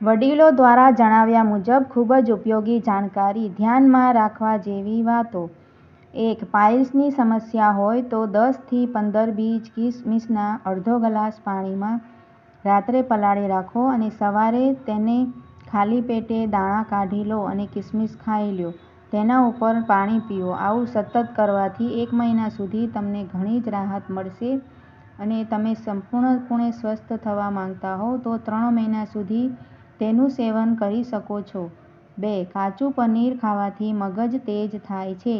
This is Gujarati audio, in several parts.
વડીલો દ્વારા જણાવ્યા મુજબ ખૂબ જ ઉપયોગી જાણકારી. ધ્યાનમાં રાખવા જેવી વાતો. 1. પાઇલ્સની સમસ્યા હોય તો 10 થી 15 બીજ કિસમિસના અડધો ગ્લાસ પાણીમાં રાત્રે પલાળી રાખો અને સવારે તેને ખાલી પેટે દાણા કાઢી લો અને કિસમિસ ખાઈ લો. તેના ઉપર પાણી પીઓ. આવું સતત કરવાથી 1 મહિના સુધી તમને ઘણી જ રાહત મળશે અને તમે સંપૂર્ણપણે સ્વસ્થ થવા માંગતા હો તો 3 મહિના સુધી તેનું સેવન કરી શકો છો. 2. કાચું પનીર ખાવાથી મગજ તેજ થાય છે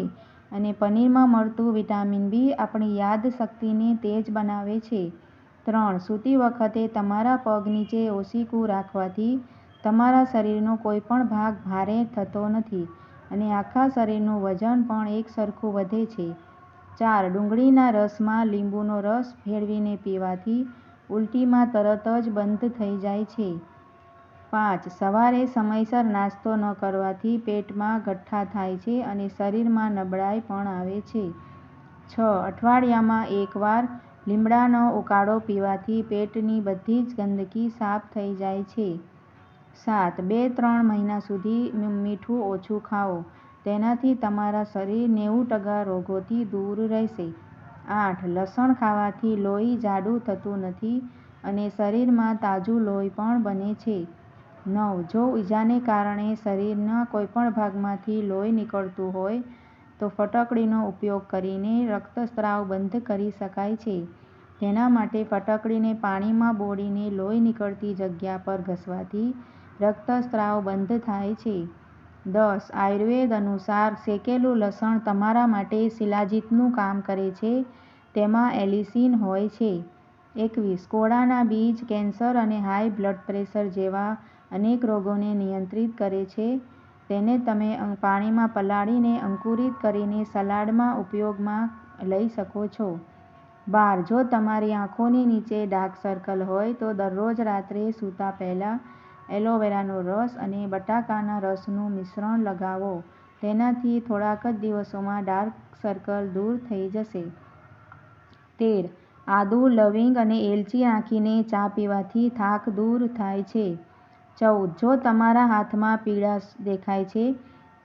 અને પનીરમાં મળતું વિટામિન બી આપણી યાદશક્તિને તેજ બનાવે છે. 3. સૂતી વખતે તમારા પગ નીચે ઓશીકું રાખવાથી તમારા શરીરનો કોઈ પણ ભાગ ભારે થતો નથી અને આખા શરીરનું વજન પણ એકસરખું વધે છે. 4. ડુંગળીના રસમાં લીંબુનો રસ ભેળવીને પીવાથી ઉલટીમાં તરત જ બંધ થઈ જાય છે. 5. સવારે સમયસર નાસ્તો ન કરવાથી પેટમાં ગઠ્ઠા થાય છે અને શરીરમાં નબળાઈ પણ આવે છે. 6. અઠવાડિયામાં 1 વાર લીમડાનો ઉકાળો પીવાથી પેટની બધી જ ગંદકી સાફ થઈ જાય છે. 7. 2-3 મહિના સુધી મીઠું ઓછું ખાઓ. તેનાથી તમારા શરીર 90% રોગોથી દૂર રહેશે. 8. લસણ ખાવાથી લોહી જાડું થતું નથી અને શરીરમાં તાજું લોહી પણ બને છે. 9. જો ઈજાને કારણે શરીરના કોઈપણ ભાગમાંથી લોહી નીકળતું હોય તો ફટકડીનો ઉપયોગ કરીને રક્તસ્રાવ બંધ કરી શકાય છે. તેના માટે ફટકડીને પાણીમાં બોળીને લોહી નીકળતી જગ્યા પર ઘસવાથી રક્તસ્રાવ બંધ થાય છે. 10. આયુર્વેદ અનુસાર શેકેલું લસણ તમારા માટે શિલાજીતનું કામ કરે છે. તેમાં એલિસીન હોય છે. 21. કોળાના બીજ કેન્સર અને હાઈ બ્લડ પ્રેશર જેવા અનેક રોગોને નિયંત્રિત કરે છે. તેને તમે પાણીમાં પલાળીને અંકુરિત કરીને સલાડમાં ઉપયોગમાં લઈ શકો છો. 12. જો તમારી આંખોની નીચે ડાર્ક સર્કલ હોય તો દરરોજ રાત્રે સૂતા પહેલા એલોવેરાનો રસ અને બટાકાના રસનું મિશ્રણ લગાવો. તેનાથી થોડાક જ દિવસોમાં ડાર્ક સર્કલ દૂર થઈ જશે. 13. આદુ, લવિંગ અને એલચી નાખીને ચા પીવાથી થાક દૂર થાય છે. 14. જો તમારા હાથમાં પીળાશ દેખાય છે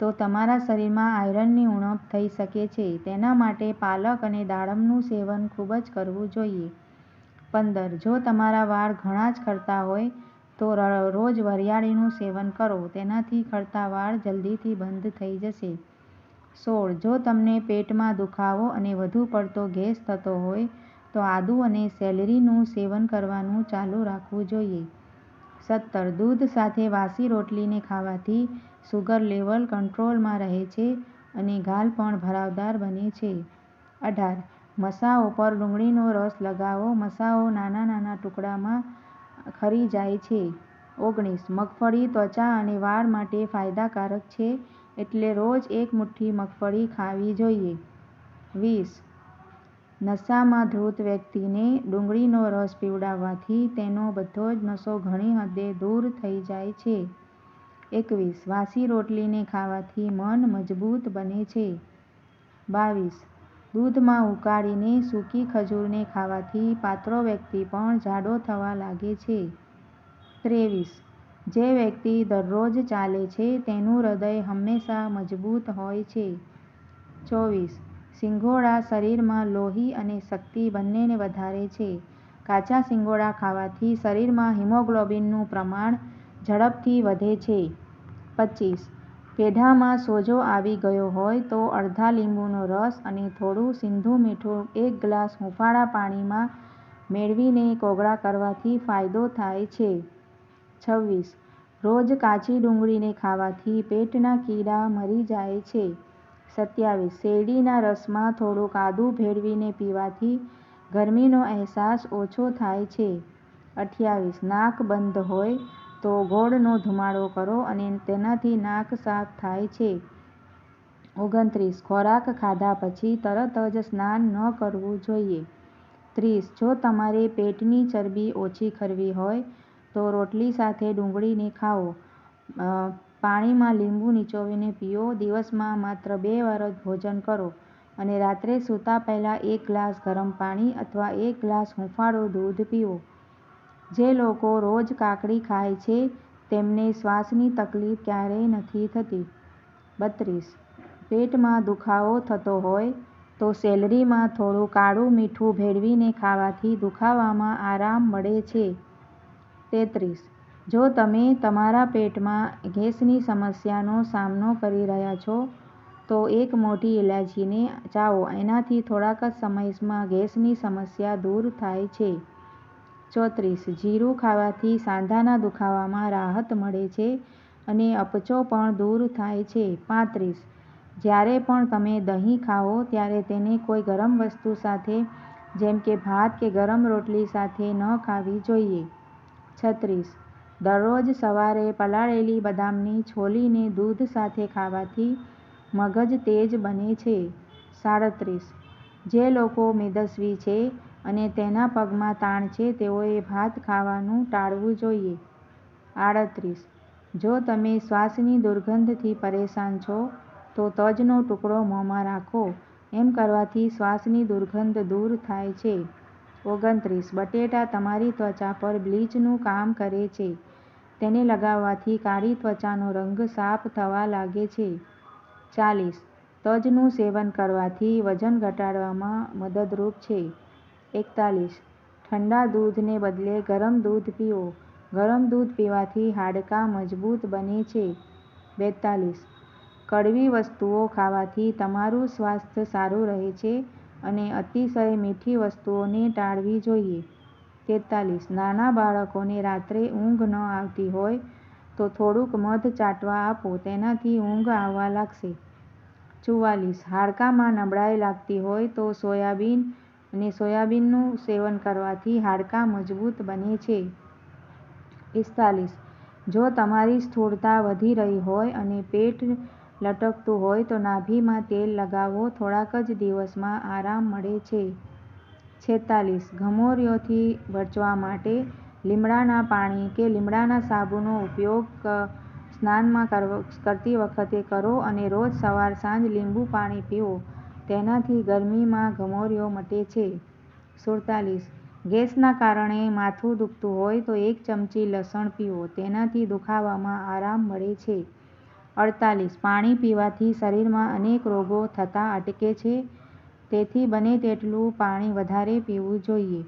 તો તમારા શરીરમાં આયરનની ઉણપ થઈ શકે છે. તેના માટે પાલક અને દાડમનું સેવન ખૂબ જ કરવું જોઈએ. 15. જો તમારા વાળ ઘણા જ ખરતા હોય તો રોજ વરિયાળીનું સેવન કરો. તેનાથી ખરતા વાળ જલ્દીથી બંધ થઈ જશે. 16. જો તમને પેટમાં દુખાવો અને વધુ પડતો ગેસ થતો હોય તો આદુ અને સેલરીનું સેવન કરવાનું ચાલુ રાખવું જોઈએ. 17. દૂધ સાથે વાસી રોટલીને ખાવાથી સુગર લેવલ કંટ્રોલમાં રહે છે અને ગાલ પણ ભરાવદાર બને છે. 18. મસાઓ પર ડુંગળીનો રસ લગાવો. મસાઓ નાના નાના ટુકડામાં ખરી જાય છે. 19. મગફળી ત્વચા અને વાળ માટે ફાયદાકારક છે એટલે રોજ 1 મુઠ્ઠી મગફળી ખાવી જોઈએ. 20. નશામાં ધૂત વ્યક્તિને ડુંગળીનો રસ પીવડાવવાથી તેનો બધો જ નશો ઘણી હદે દૂર થઈ જાય છે. 21. વાસી રોટલીને ખાવાથી મન મજબૂત બને છે. 22. દૂધમાં ઉકાળીને સૂકી ખજૂરને ખાવાથી પાતળો વ્યક્તિ પણ જાડો થવા લાગે છે. 23. જે વ્યક્તિ દરરોજ ચાલે છે તેનું હૃદય હંમેશા મજબૂત હોય છે. 24. સિંગોડા શરીરમાં લોહી અને શક્તિ બંનેને વધારે છે. કાચા સિંગોડા ખાવાથી શરીરમાં હિમોગ્લોબિનનું પ્રમાણ ઝડપથી વધે છે. 25. પેઢામાં સોજો આવી ગયો હોય તો અડધા લીંબુનો રસ અને થોડું સિંધુ મીઠું 1 ગ્લાસ હૂંફાળા પાણીમાં મેળવીને કોગળા કરવાથી ફાયદો થાય છે. 26. રોજ કાચી ડુંગળીને ખાવાથી પેટના કીડા મરી જાય છે. 27. શેરડીના રસમાં થોડુંક આદુ ભેળવીને પીવાથી ગરમીનો અહેસાસ ઓછો થાય છે. 28. નાક બંધ હોય તો ગોળનો ધુમાડો કરો અને તેનાથી નાક સાફ થાય છે. 29. ખોરાક ખાધા પછી તરત જ સ્નાન ન કરવું જોઈએ. 30. જો તમારે પેટની ચરબી ઓછી કરવી હોય તો રોટલી સાથે ડુંગળીને ખાઓ. પાણીમાં લીંબુ નિચોવીને પીઓ. દિવસમાં માત્ર 2 વાર જ ભોજન કરો અને રાત્રે સૂતા પહેલા 1 ગ્લાસ ગરમ પાણી અથવા 1 ગ્લાસ હૂંફાળું દૂધ પીવો. જે લોકો રોજ કાકડી ખાય છે તેમને શ્વાસની તકલીફ ક્યારેય નથી થતી. 32. પેટમાં દુખાવો થતો હોય તો સેલરીમાં થોડું કાળું મીઠું ભેળવીને ખાવાથી દુખાવામાં આરામ મળે છે. 33. જો તમે તમારા પેટમાં ગેસની સમસ્યાનો સામનો કરી રહ્યા છો તો એક મોટી ઇલાયચીને ચાવો. એનાથી થોડાક જ સમયમાં ગેસની સમસ્યા દૂર થાય છે. 34. જીરું ખાવાથી સાંધાના દુખાવામાં રાહત મળે છે અને અપચો પણ દૂર થાય છે. 35. જ્યારે પણ તમે દહીં ખાઓ ત્યારે તેને કોઈ ગરમ વસ્તુ સાથે જેમ કે ભાત કે ગરમ રોટલી સાથે ન ખાવી જોઈએ. 36. દરરોજ સવારે પલાળેલી બદામને છોલીને દૂધ સાથે ખાવાથી મગજ તેજ બને છે. 37. જે લોકો મેદસ્વી છે અને તેના પગમાં તાણ છે તેઓએ ભાત ખાવાનું ટાળવું જોઈએ. 38. જો તમે શ્વાસની દુર્ગંધથી પરેશાન છો તો તજનો ટુકડો મોંમાં રાખો. એમ કરવાથી શ્વાસની દુર્ગંધ દૂર થાય છે. 29. બટેટા તમારી ત્વચા પર બ્લીચનું કામ કરે છે. તેને લગાવવાથી કાળી ત્વચાનો રંગ સાફ થવા લાગે છે. 40. તજનું સેવન કરવાથી વજન ઘટાડવામાં મદદરૂપ છે. 41. ઠંડા દૂધને બદલે ગરમ દૂધ પીવો. ગરમ દૂધ પીવાથી હાડકાં મજબૂત બને છે. 42. કડવી વસ્તુઓ ખાવાથી તમારું સ્વાસ્થ્ય સારું રહે છે અને અતિશય મીઠી વસ્તુઓને ટાળવી જોઈએ. 43. નાના બાળકોને રાત્રે ઊંઘ ન આવતી હોય તો થોડુંક મધ ચાટવા આપો. તેનાથી ઊંઘ આવવા લાગશે. 44. હાડકાંમાં નબળાઈ લાગતી હોય તો સોયાબીનનું સેવન કરવાથી હાડકાં મજબૂત બને છે. 45. જો તમારી સ્થૂળતા વધી રહી હોય અને પેટ લટકતું હોય તો નાભીમાં તેલ લગાવો. થોડાક જ દિવસમાં આરામ મળે છે. 46. ગમોરીઓથી બચવા માટે લીમડાના પાણી કે લીમડાના સાબુનો ઉપયોગ સ્નાન કરતી વખતે કરો અને રોજ સવાર સાંજ લીંબુ પાણી પીવો. તેનાથી ગરમીમાં ગમોરીઓ મટે છે. 47. ગેસના કારણે માથું દુખતું હોય તો 1 ચમચી લસણ પીવો. તેનાથી દુખાવામાં આરામ મળે છે. 48. પાણી પીવાથી શરીરમાં અનેક રોગો થતા અટકે છે. તેથી બને તેટલું પાણી વધારે પીવું જોઈએ.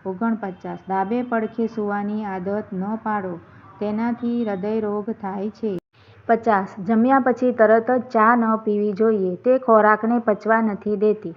49. ડાબે પડખે સૂવાની આદત ન પાડો. તેનાથી હૃદયરોગ થાય છે. 50. જમ્યા પછી તરત જ ચા ન પીવી જોઈએ. તે ખોરાકને પચવા નથી દેતી.